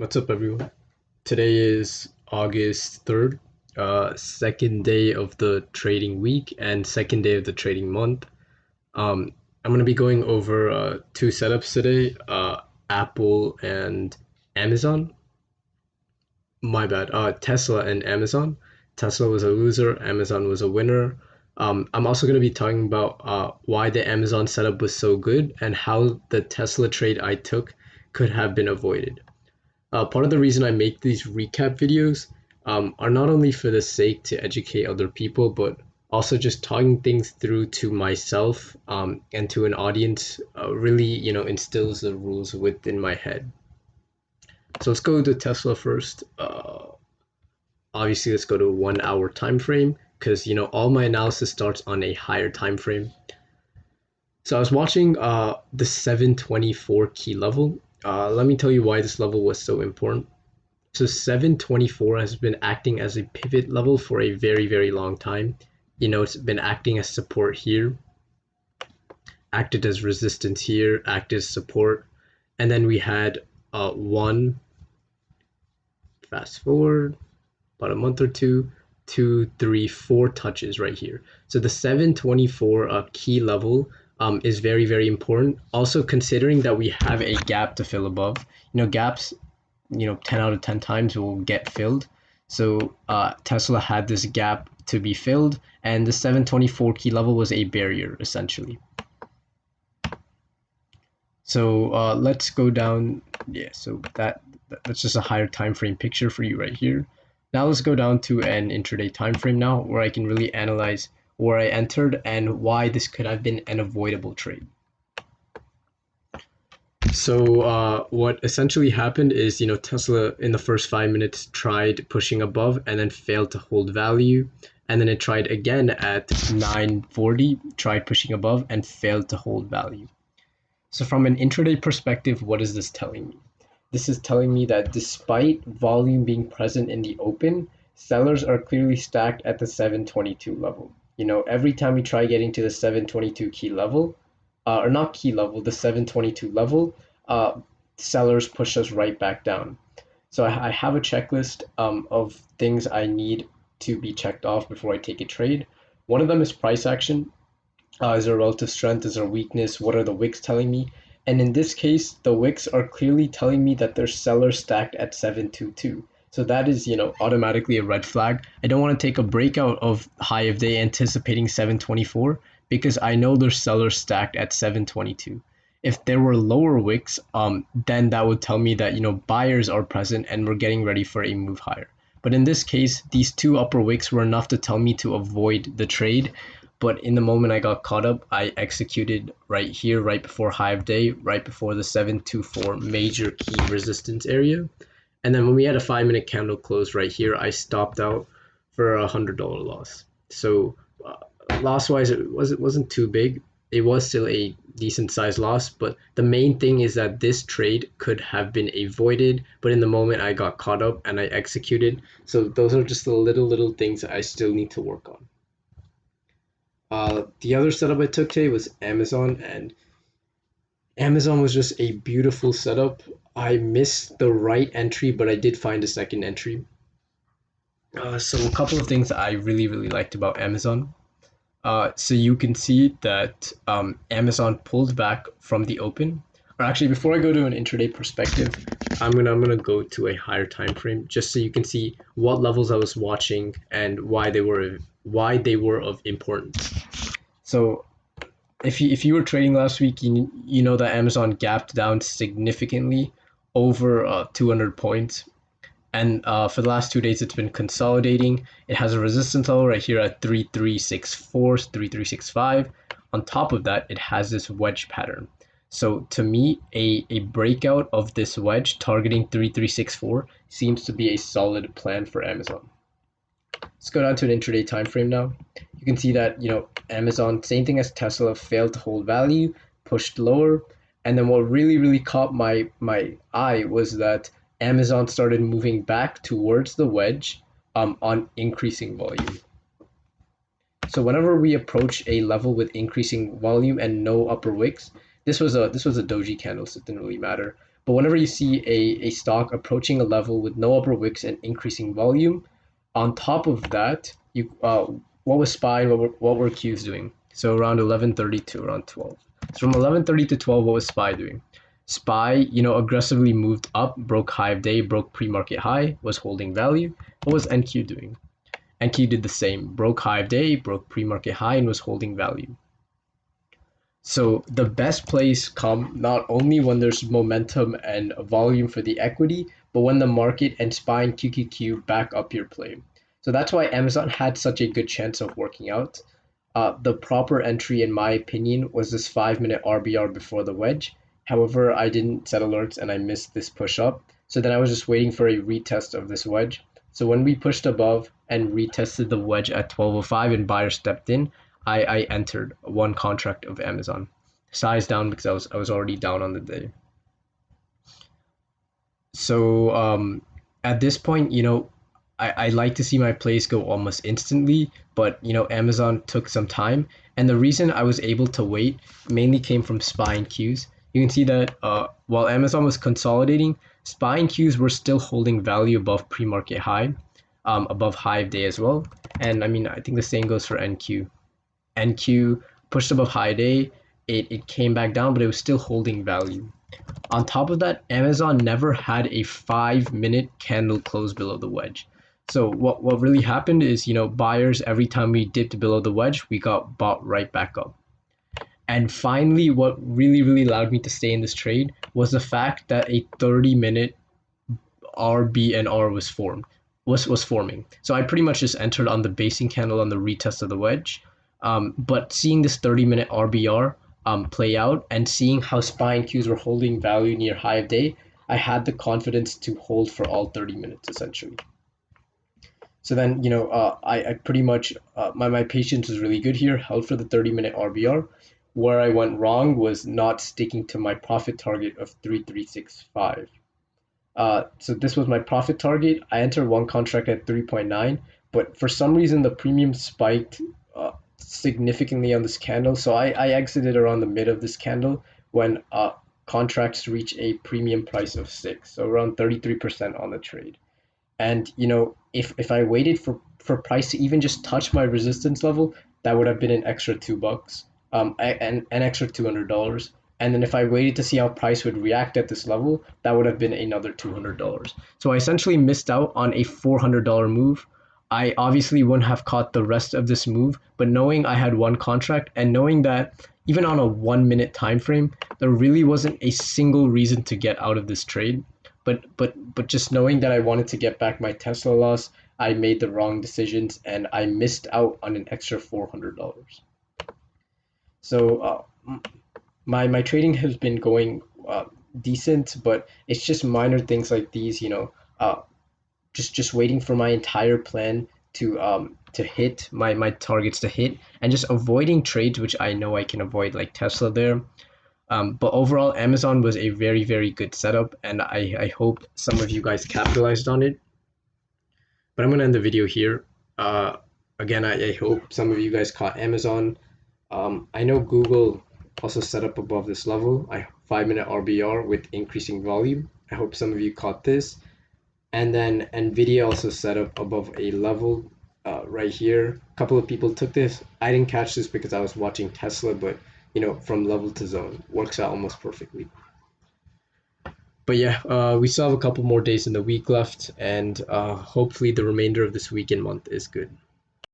What's up, everyone? Today is August 3rd, second day of the trading week and second day of the trading month. I'm going to be going over two setups today, Apple and Amazon. My bad, Tesla and Amazon. Tesla was a loser, Amazon was a winner. I'm also going to be talking about why the Amazon setup was so good and how the Tesla trade I took could have been avoided. Part of the reason I make these recap videos are not only for the sake to educate other people, but also just talking things through to myself and to an audience really, instills the rules within my head. So let's go to Tesla first. Obviously, let's go to 1 hour time frame because all my analysis starts on a higher time frame. So I was watching the 724 key level. Let me tell you why this level was so important. So 724 has been acting as a pivot level for a very, very long time. It's been acting as support here, acted as resistance here, acted as support. And then we had one, fast forward, about a month or two, 4 touches right here. So the 724 key level is very, very important. Also considering that we have a gap to fill above. Gaps 10 out of 10 times will get filled. So Tesla had this gap to be filled, and the 724 key level was a barrier essentially. So let's go down. Yeah, so that's just a higher time frame picture for you right here. Now let's go down to an intraday time frame now, where I can really analyze where I entered and why this could have been an avoidable trade. So what essentially happened is, Tesla in the first 5 minutes tried pushing above and then failed to hold value. And then it tried again at 940, tried pushing above and failed to hold value. So from an intraday perspective, what is this telling me? This is telling me that despite volume being present in the open, sellers are clearly stacked at the 722 level. Every time we try getting to the 722 key level, or not key level, the 722 level, sellers push us right back down. So I have a checklist of things I need to be checked off before I take a trade. One of them is price action. Is there relative strength? Is there weakness? What are the wicks telling me? And in this case, the wicks are clearly telling me that there's sellers stacked at 722. So that is, automatically a red flag. I don't want to take a breakout of high of day anticipating 724 because I know there's sellers stacked at 722. If there were lower wicks, then that would tell me that, buyers are present and we're getting ready for a move higher. But in this case, these two upper wicks were enough to tell me to avoid the trade. But in the moment I got caught up, I executed right here, right before high of day, right before the 724 major key resistance area. And then when we had a 5 minute candle close right here, I stopped out for $100 loss. So loss wise, it wasn't too big. It was still a decent sized loss, but the main thing is that this trade could have been avoided, but in the moment I got caught up and I executed. So those are just the little things that I still need to work on. The other setup I took today was Amazon, and Amazon was just a beautiful setup. I missed the right entry, but I did find a second entry. So a couple of things that I really, really liked about Amazon. So you can see that Amazon pulled back from the open. Or actually, before I go to an intraday perspective, I'm gonna go to a higher time frame just so you can see what levels I was watching and why they were of importance. So if you were trading last week, you know that Amazon gapped down significantly over 200 points. And for the last 2 days, it's been consolidating. It has a resistance level right here at 3364, 3365. On top of that, it has this wedge pattern. So to me, a breakout of this wedge targeting 3364 seems to be a solid plan for Amazon. Let's go down to an intraday time frame now. You can see that, Amazon, same thing as Tesla, failed to hold value, pushed lower. And then what really, really caught my eye was that Amazon started moving back towards the wedge on increasing volume. So whenever we approach a level with increasing volume and no upper wicks, this was a doji candle, so it didn't really matter. But whenever you see a stock approaching a level with no upper wicks and increasing volume, on top of that, what was SPY and what were Qs doing? So around 11:30 to around 12. So from 11:30 to 12, what was SPY doing? SPY, aggressively moved up, broke high of day, broke pre-market high, was holding value. What was NQ doing? NQ did the same, broke high of day, broke pre-market high, and was holding value. So the best plays come not only when there's momentum and volume for the equity, but when the market and SPY and QQQ back up your play. So that's why Amazon had such a good chance of working out. The proper entry, in my opinion, was this 5 minute RBR before the wedge. However, I didn't set alerts and I missed this push up. So then I was just waiting for a retest of this wedge. So when we pushed above and retested the wedge at 12:05 and buyer stepped in, I entered one contract of Amazon. Size down because I was already down on the day. So at this point, I like to see my plays go almost instantly, but Amazon took some time, and the reason I was able to wait mainly came from SPY and Qs. You can see that while Amazon was consolidating, SPY and Qs were still holding value above pre-market high, above high of day as well. And I mean, I think the same goes for NQ. NQ pushed above high day, it came back down, but it was still holding value. On top of that, Amazon never had a 5 minute candle close below the wedge. So what really happened is, buyers, every time we dipped below the wedge, we got bought right back up. And finally, what really allowed me to stay in this trade was the fact that a 30-minute RBNR was forming. So I pretty much just entered on the basing candle on the retest of the wedge. But seeing this 30-minute RBR play out and seeing how SPY and Qs were holding value near high of day, I had the confidence to hold for all 30 minutes essentially. So then, I pretty much, my patience was really good here, held for the 30-minute RBR. Where I went wrong was not sticking to my profit target of 3365. So this was my profit target. I entered one contract at 3.9, but for some reason the premium spiked significantly on this candle. So I exited around the mid of this candle when contracts reach a premium price of 6, so around 33% on the trade. And if I waited for price to even just touch my resistance level, that would have been an extra $2, and an extra $200. And then if I waited to see how price would react at this level, that would have been another $200. So I essentially missed out on a $400 move. I obviously wouldn't have caught the rest of this move, but knowing I had one contract and knowing that even on a 1 minute time frame, there really wasn't a single reason to get out of this trade. But just knowing that I wanted to get back my Tesla loss, I made the wrong decisions and I missed out on an extra $400. So my trading has been going decent, but it's just minor things like these, just waiting for my entire plan to hit my targets to hit, and just avoiding trades which I know I can avoid, like Tesla there. But overall, Amazon was a very good setup, and I hope some of you guys capitalized on it. But I'm gonna end the video here. Again, I hope some of you guys caught Amazon. I know Google also set up above this level, 5 minute RBR with increasing volume. I hope some of you caught this. And then Nvidia also set up above a level right here. A couple of people took this. I didn't catch this because I was watching Tesla, but from level to zone works out almost perfectly. But yeah, we still have a couple more days in the week left, and hopefully the remainder of this week and month is good.